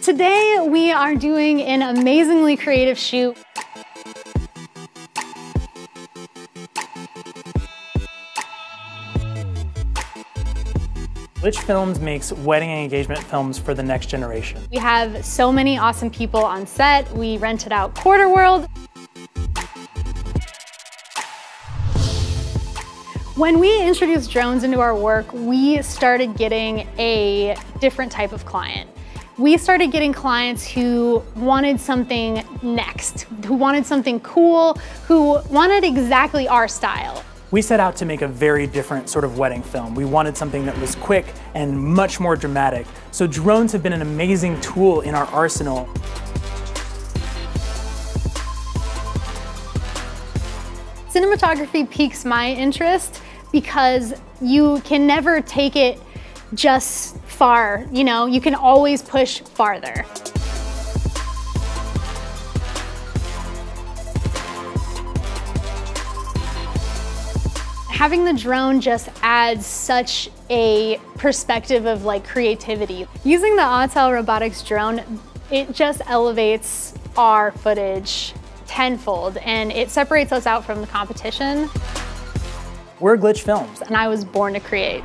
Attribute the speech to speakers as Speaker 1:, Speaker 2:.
Speaker 1: Today we are doing an amazingly creative shoot.
Speaker 2: Glitch Films makes wedding and engagement films for the next generation.
Speaker 1: We have so many awesome people on set. We rented out Quarter World. When we introduced drones into our work, we started getting a different type of client. We started getting clients who wanted something next, who wanted something cool, who wanted exactly our style.
Speaker 2: We set out to make a very different sort of wedding film. We wanted something that was quick and much more dramatic. So drones have been an amazing tool in our arsenal.
Speaker 1: Cinematography piques my interest because you can never take it just far, you can always push farther. Having the drone just adds such a perspective of creativity. Using the Autel Robotics drone, it just elevates our footage tenfold and it separates us out from the competition.
Speaker 2: We're Glitch Films.
Speaker 1: And I was born to create.